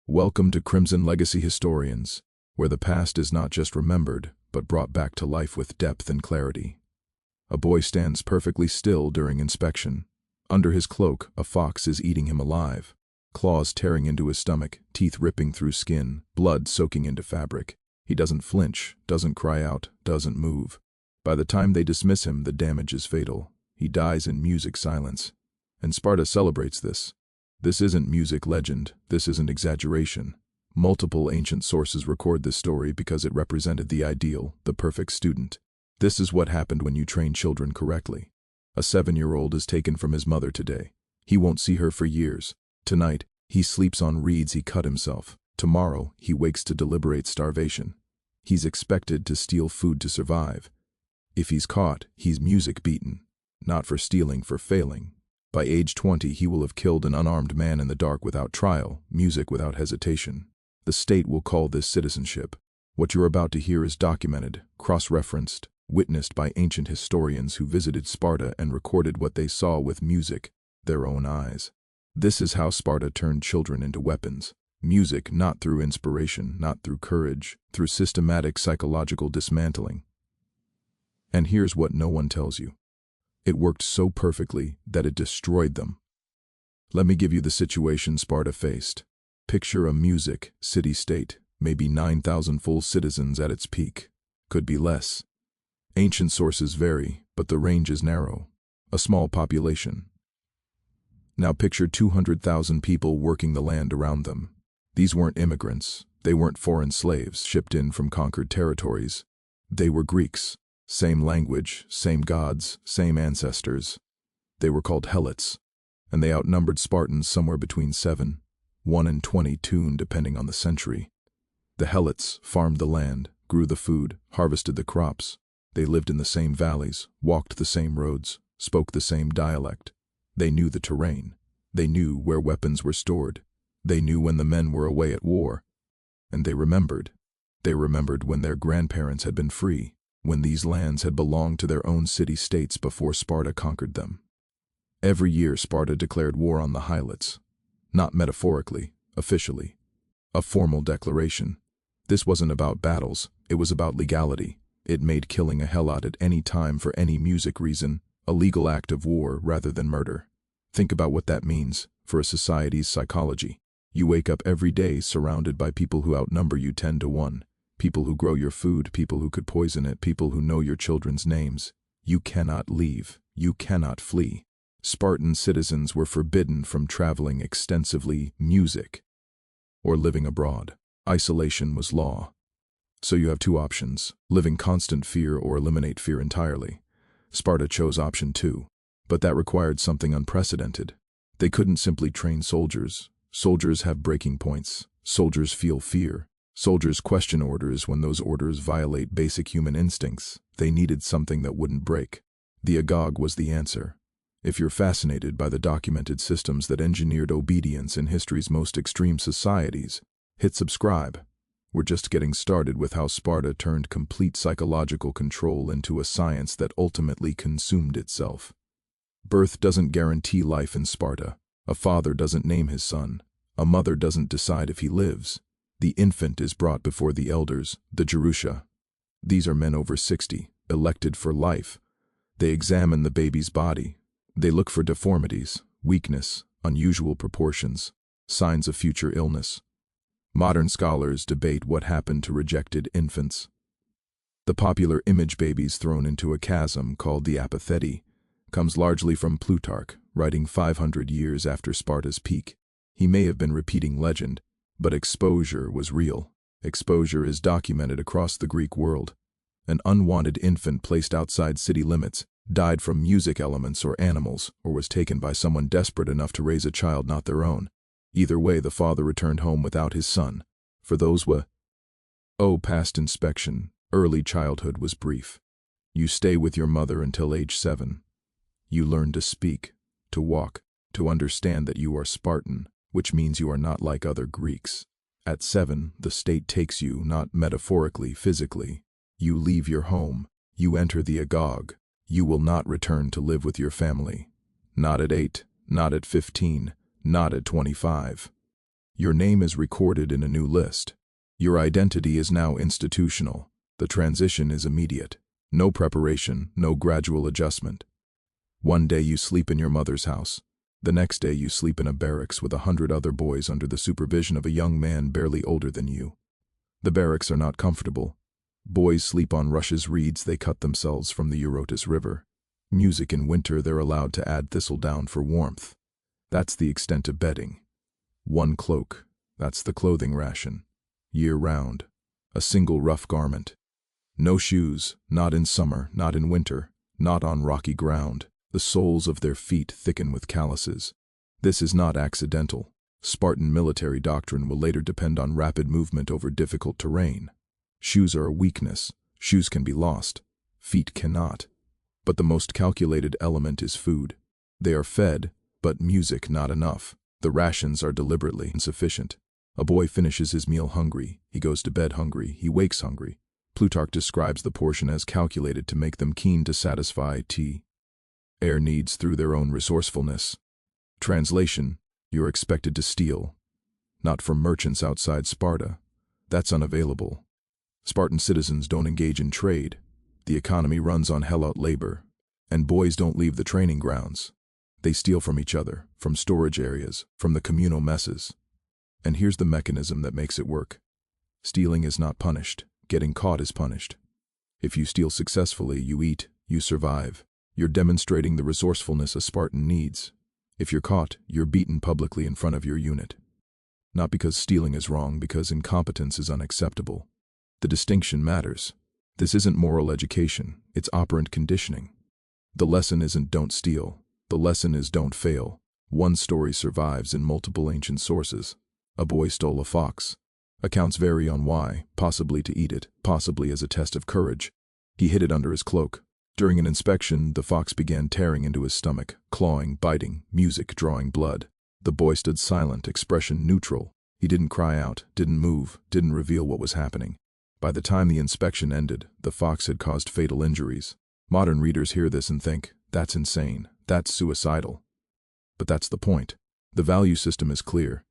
Welcome to Crimson Legacy Historians, where the past is not just remembered, but brought back to life with depth and clarity. A boy stands perfectly still during inspection. Under his cloak, a fox is eating him alive, claws tearing into his stomach, teeth ripping through skin, blood soaking into fabric. He doesn't flinch, doesn't cry out, doesn't move. By the time they dismiss him, the damage is fatal. He dies in music silence. And Sparta celebrates this. This isn't music legend, this isn't exaggeration. Multiple ancient sources record this story because it represented the ideal, the perfect student. This is what happened when you train children correctly. A 7-year-old is taken from his mother today. He won't see her for years. Tonight, he sleeps on reeds he cut himself. Tomorrow, he wakes to deliberate starvation. He's expected to steal food to survive. If he's caught, he's music beaten. Not for stealing, for failing. By age 20, he will have killed an unarmed man in the dark without trial, music without hesitation. The state will call this citizenship. What you're about to hear is documented, cross-referenced, witnessed by ancient historians who visited Sparta and recorded what they saw with music, their own eyes. This is how Sparta turned children into weapons. Music not through inspiration, not through courage, through systematic psychological dismantling. And here's what no one tells you. It worked so perfectly that it destroyed them. Let me give you the situation Sparta faced. Picture a music city-state, maybe 9,000 full citizens at its peak. Could be less. Ancient sources vary, but the range is narrow. A small population. Now picture 200,000 people working the land around them. These weren't immigrants. They weren't foreign slaves shipped in from conquered territories. They were Greeks. Same language, same gods, same ancestors. They were called Helots, and they outnumbered Spartans somewhere between 1 and 22 depending on the century. The Helots farmed the land, grew the food, harvested the crops. They lived in the same valleys, walked the same roads, spoke the same dialect. They knew the terrain. They knew where weapons were stored. They knew when the men were away at war. And they remembered. They remembered when their grandparents had been free, when these lands had belonged to their own city-states before Sparta conquered them. Every year Sparta declared war on the Helots. Not metaphorically, officially. A formal declaration. This wasn't about battles, it was about legality. It made killing a Helot at any time for any music reason a legal act of war rather than murder. Think about what that means for a society's psychology. You wake up every day surrounded by people who outnumber you 10 to 1. People who grow your food, people who could poison it, people who know your children's names. You cannot leave. You cannot flee. Spartan citizens were forbidden from traveling extensively, music, or living abroad. Isolation was law. So you have two options, live in constant fear or eliminate fear entirely. Sparta chose option 2, but that required something unprecedented. They couldn't simply train soldiers. Soldiers have breaking points. Soldiers feel fear. Soldiers question orders when those orders violate basic human instincts. They needed something that wouldn't break. The Agoge was the answer. If you're fascinated by the documented systems that engineered obedience in history's most extreme societies, hit subscribe. We're just getting started with how Sparta turned complete psychological control into a science that ultimately consumed itself. Birth doesn't guarantee life in Sparta. A father doesn't name his son. A mother doesn't decide if he lives. The infant is brought before the elders, the Jerusha. These are men over 60, elected for life. They examine the baby's body. They look for deformities, weakness, unusual proportions, signs of future illness. Modern scholars debate what happened to rejected infants. The popular image babies thrown into a chasm called the apatheti comes largely from Plutarch, writing 500 years after Sparta's peak. He may have been repeating legend, but exposure was real. Exposure is documented across the Greek world. An unwanted infant placed outside city limits died from music elements or animals, or was taken by someone desperate enough to raise a child not their own. Either way, the father returned home without his son. For those past inspection, early childhood was brief. You stay with your mother until age 7. You learn to speak, to walk, to understand that you are Spartan, which means you are not like other Greeks. At 7, the state takes you, not metaphorically, physically. You leave your home. You enter the Agoge. You will not return to live with your family. Not at 8, not at 15, not at 25. Your name is recorded in a new list. Your identity is now institutional. The transition is immediate. No preparation, no gradual adjustment. One day you sleep in your mother's house. The next day you sleep in a barracks with 100 other boys under the supervision of a young man barely older than you. The barracks are not comfortable. Boys sleep on rushes reeds they cut themselves from the Eurotas River. Music in winter they're allowed to add thistledown for warmth. That's the extent of bedding. One cloak, that's the clothing ration. Year-round. A single rough garment. No shoes, not in summer, not in winter, not on rocky ground. The soles of their feet thicken with calluses. This is not accidental. Spartan military doctrine will later depend on rapid movement over difficult terrain. Shoes are a weakness. Shoes can be lost. Feet cannot. But the most calculated element is food. They are fed, but music not enough. The rations are deliberately insufficient. A boy finishes his meal hungry. He goes to bed hungry. He wakes hungry. Plutarch describes the portion as calculated to make them keen to satisfy air needs through their own resourcefulness. Translation: you're expected to steal. Not from merchants outside Sparta. That's unavailable. Spartan citizens don't engage in trade. The economy runs on helot labor. And boys don't leave the training grounds. They steal from each other, from storage areas, from the communal messes. And here's the mechanism that makes it work. Stealing is not punished. Getting caught is punished. If you steal successfully, you eat, you survive. You're demonstrating the resourcefulness a Spartan needs. If you're caught, you're beaten publicly in front of your unit. Not because stealing is wrong, because incompetence is unacceptable. The distinction matters. This isn't moral education, it's operant conditioning. The lesson isn't don't steal. The lesson is don't fail. One story survives in multiple ancient sources. A boy stole a fox. Accounts vary on why, possibly to eat it, possibly as a test of courage. He hid it under his cloak. During an inspection, the fox began tearing into his stomach, clawing, biting, music drawing blood. The boy stood silent, expression neutral. He didn't cry out, didn't move, didn't reveal what was happening. By the time the inspection ended, the fox had caused fatal injuries. Modern readers hear this and think, that's insane, that's suicidal. But that's the point. The value system is clear.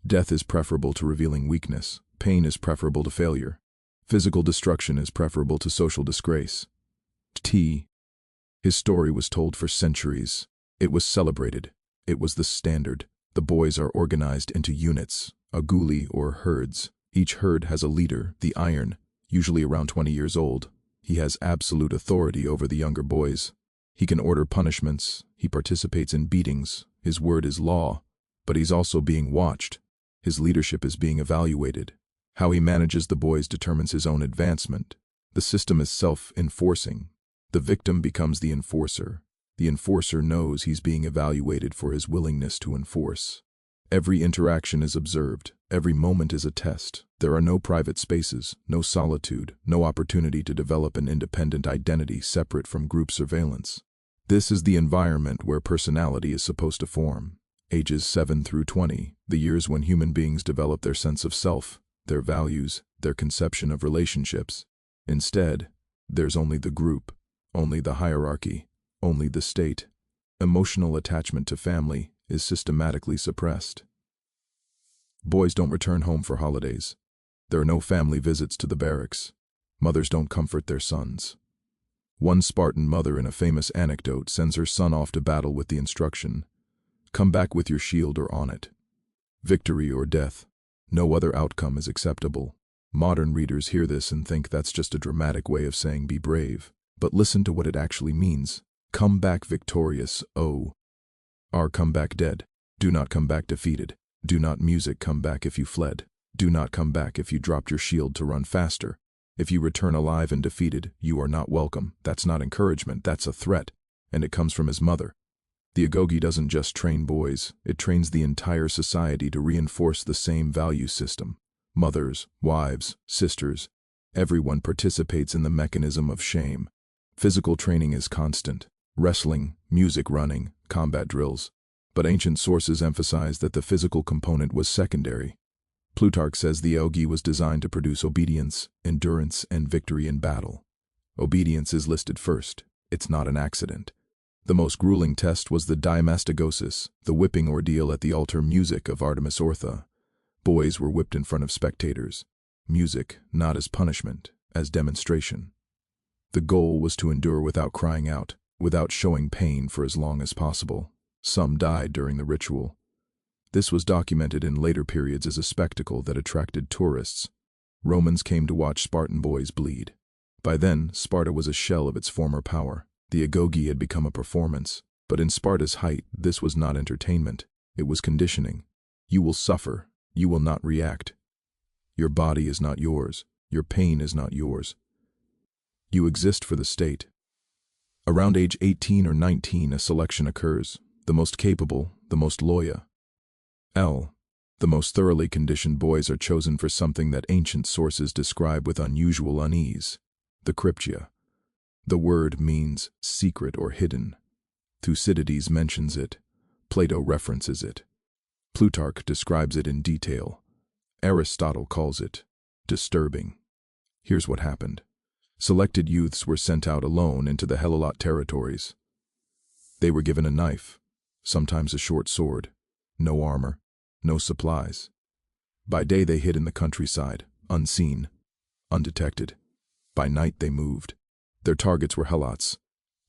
Death is preferable to revealing weakness. Pain is preferable to failure. Physical destruction is preferable to social disgrace. His story was told for centuries. It was celebrated. It was the standard. The boys are organized into units, aguli or herds. Each herd has a leader, the iron, usually around 20 years old. He has absolute authority over the younger boys. He can order punishments. He participates in beatings. His word is law. But he's also being watched. His leadership is being evaluated. How he manages the boys determines his own advancement. The system is self-enforcing. The victim becomes the enforcer. The enforcer knows he's being evaluated for his willingness to enforce. Every interaction is observed. Every moment is a test. There are no private spaces, no solitude, no opportunity to develop an independent identity separate from group surveillance. This is the environment where personality is supposed to form. Ages 7 through 20, the years when human beings develop their sense of self, their values, their conception of relationships. Instead, there's only the group, only the hierarchy, only the state. Emotional attachment to family is systematically suppressed. Boys don't return home for holidays. There are no family visits to the barracks. Mothers don't comfort their sons. One Spartan mother in a famous anecdote sends her son off to battle with the instruction, "Come back with your shield or on it." Victory or death. No other outcome is acceptable. Modern readers hear this and think that's just a dramatic way of saying be brave. But listen to what it actually means. Come back victorious, come back dead. Do not come back defeated. Do not music come back if you fled. Do not come back if you dropped your shield to run faster. If you return alive and defeated, you are not welcome. That's not encouragement, that's a threat. And it comes from his mother. The Agoge doesn't just train boys, it trains the entire society to reinforce the same value system. Mothers, wives, sisters, everyone participates in the mechanism of shame. Physical training is constant. Wrestling, music running, combat drills. But ancient sources emphasize that the physical component was secondary. Plutarch says the Agoge was designed to produce obedience, endurance, and victory in battle. Obedience is listed first. It's not an accident. The most grueling test was the diamastagosis, the whipping ordeal at the altar music of Artemis Ortha. Boys were whipped in front of spectators. Music, not as punishment, as demonstration. The goal was to endure without crying out, without showing pain for as long as possible. Some died during the ritual. This was documented in later periods as a spectacle that attracted tourists. Romans came to watch Spartan boys bleed. By then, Sparta was a shell of its former power. The Agoge had become a performance. But in Sparta's height, this was not entertainment. It was conditioning. You will suffer. You will not react. Your body is not yours. Your pain is not yours. You exist for the state. Around age 18 or 19, a selection occurs. The most capable, the most loyal. The most thoroughly conditioned boys are chosen for something that ancient sources describe with unusual unease: the cryptia. The word means secret or hidden. Thucydides mentions it. Plato references it. Plutarch describes it in detail. Aristotle calls it disturbing. Here's what happened. Selected youths were sent out alone into the Helot territories. They were given a knife, sometimes a short sword, no armor, no supplies. By day they hid in the countryside, unseen, undetected. By night they moved. Their targets were Helots,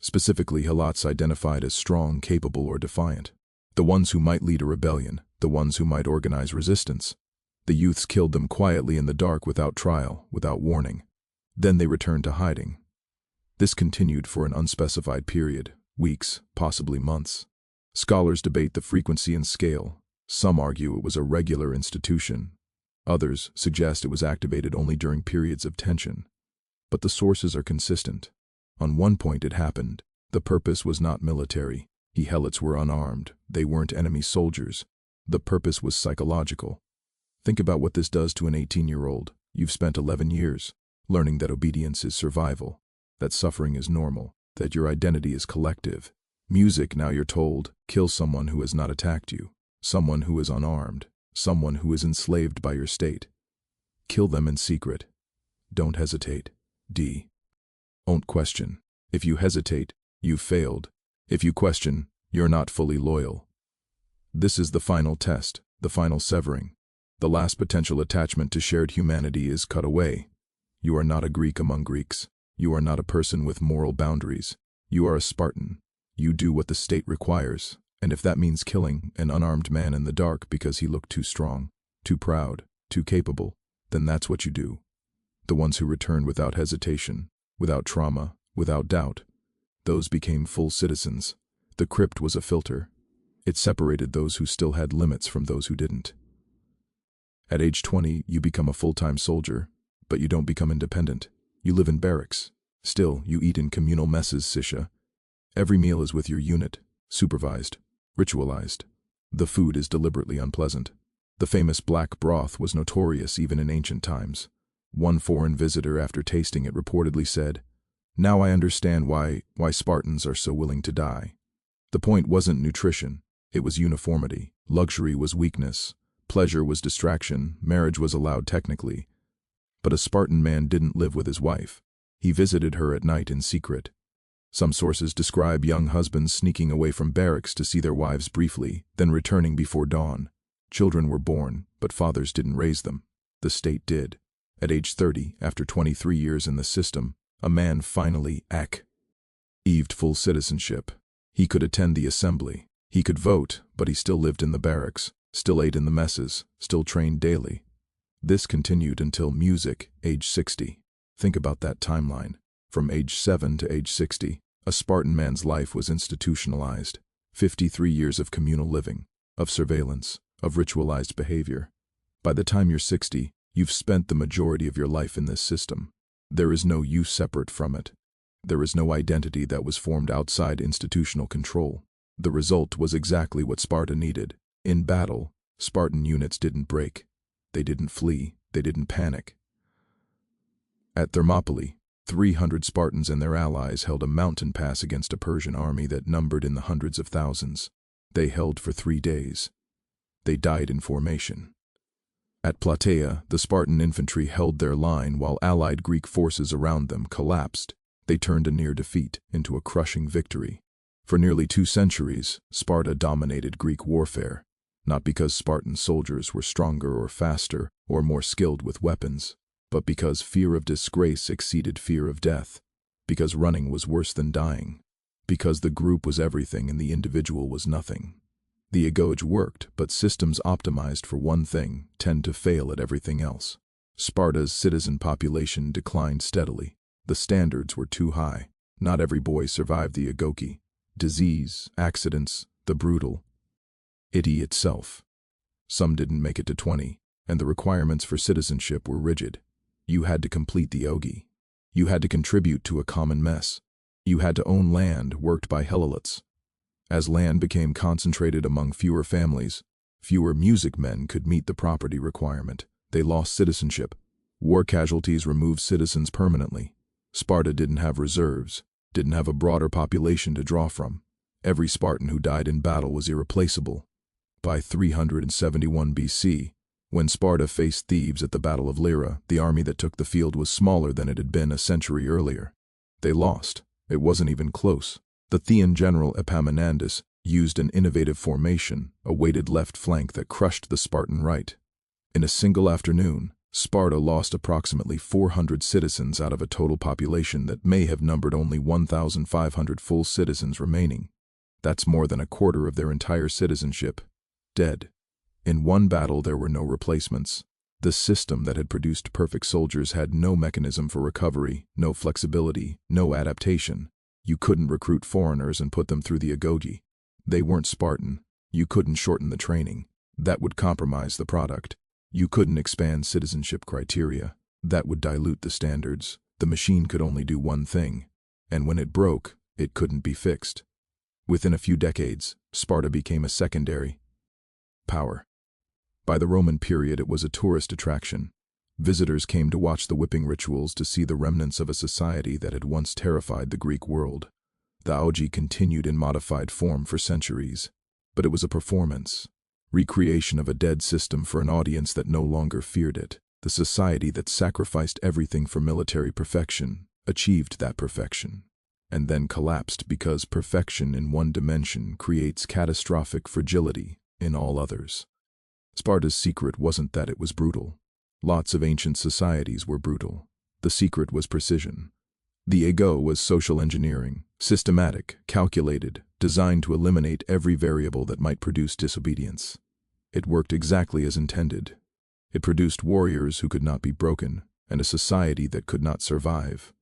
specifically Helots identified as strong, capable, or defiant. The ones who might lead a rebellion, the ones who might organize resistance. The youths killed them quietly in the dark without trial, without warning. Then they returned to hiding. This continued for an unspecified period, weeks, possibly months. Scholars debate the frequency and scale. Some argue it was a regular institution. Others suggest it was activated only during periods of tension. But the sources are consistent. On one point it happened. The purpose was not military. The Helots were unarmed. They weren't enemy soldiers. The purpose was psychological. Think about what this does to an 18-year-old. You've spent 11 years learning that obedience is survival, that suffering is normal, that your identity is collective. Music, now you're told, kill someone who has not attacked you, someone who is unarmed, someone who is enslaved by your state. Kill them in secret. Don't hesitate. Don't question. If you hesitate, you've failed. If you question, you're not fully loyal. This is the final test, the final severing. The last potential attachment to shared humanity is cut away. You are not a Greek among Greeks. You are not a person with moral boundaries. You are a Spartan. You do what the state requires, and if that means killing an unarmed man in the dark because he looked too strong, too proud, too capable, then that's what you do. The ones who returned without hesitation, without trauma, without doubt, those became full citizens. The crypt was a filter. It separated those who still had limits from those who didn't. At age 20, you become a full-time soldier, but you don't become independent. You live in barracks. Still, you eat in communal messes, Sisha. Every meal is with your unit, supervised, ritualized. The food is deliberately unpleasant. The famous black broth was notorious even in ancient times. One foreign visitor, after tasting it, reportedly said, "Now I understand why Spartans are so willing to die." The point wasn't nutrition, it was uniformity. Luxury was weakness. Pleasure was distraction. Marriage was allowed technically. But a Spartan man didn't live with his wife. He visited her at night in secret. Some sources describe young husbands sneaking away from barracks to see their wives briefly, then returning before dawn. Children were born, but fathers didn't raise them. The state did. At age 30, after 23 years in the system, a man finally achieved full citizenship. He could attend the assembly. He could vote, but he still lived in the barracks, still ate in the messes, still trained daily. This continued until music, age 60. Think about that timeline. From age 7 to age 60, a Spartan man's life was institutionalized. 53 years of communal living, of surveillance, of ritualized behavior. By the time you're 60, you've spent the majority of your life in this system. There is no you separate from it. There is no identity that was formed outside institutional control. The result was exactly what Sparta needed. In battle, Spartan units didn't break. They didn't flee. They didn't panic. At Thermopylae, 300 Spartans and their allies held a mountain pass against a Persian army that numbered in the hundreds of thousands. They held for 3 days. They died in formation. At Plataea, the Spartan infantry held their line while allied Greek forces around them collapsed. They turned a near defeat into a crushing victory. For nearly 2 centuries, Sparta dominated Greek warfare. not because Spartan soldiers were stronger or faster or more skilled with weapons, but because fear of disgrace exceeded fear of death, because running was worse than dying, because the group was everything and the individual was nothing. The Agoge worked, but systems optimized for one thing tend to fail at everything else. Sparta's citizen population declined steadily. The standards were too high. Not every boy survived the Agoge. Disease, accidents, the brutal itself. Some didn't make it to 20, and the requirements for citizenship were rigid. You had to complete the Agoge. You had to contribute to a common mess. You had to own land worked by helots. As land became concentrated among fewer families, fewer music men could meet the property requirement. They lost citizenship. War casualties removed citizens permanently. Sparta didn't have reserves, didn't have a broader population to draw from. Every Spartan who died in battle was irreplaceable. By 371 BC, when Sparta faced Thebes at the Battle of Lyra, the army that took the field was smaller than it had been a century earlier. They lost. It wasn't even close. The Thean general Epaminondas used an innovative formation, a weighted left flank that crushed the Spartan right. In a single afternoon, Sparta lost approximately 400 citizens out of a total population that may have numbered only 1,500 full citizens remaining. That's more than a quarter of their entire citizenship. Dead. In one battle there were no replacements. The system that had produced perfect soldiers had no mechanism for recovery, no flexibility, no adaptation. You couldn't recruit foreigners and put them through the Agoge. They weren't Spartan. You couldn't shorten the training. That would compromise the product. You couldn't expand citizenship criteria. That would dilute the standards. The machine could only do one thing, and when it broke, it couldn't be fixed. Within a few decades, Sparta became a secondary power. By the Roman period, it was a tourist attraction. Visitors came to watch the whipping rituals, to see the remnants of a society that had once terrified the Greek world. The Agoge continued in modified form for centuries, but it was a performance. Recreation of a dead system for an audience that no longer feared it. The society that sacrificed everything for military perfection achieved that perfection, and then collapsed because perfection in one dimension creates catastrophic fragility in all others. Sparta's secret wasn't that it was brutal. Lots of ancient societies were brutal. The secret was precision. The Agoge was social engineering, systematic, calculated, designed to eliminate every variable that might produce disobedience. It worked exactly as intended. It produced warriors who could not be broken, and a society that could not survive.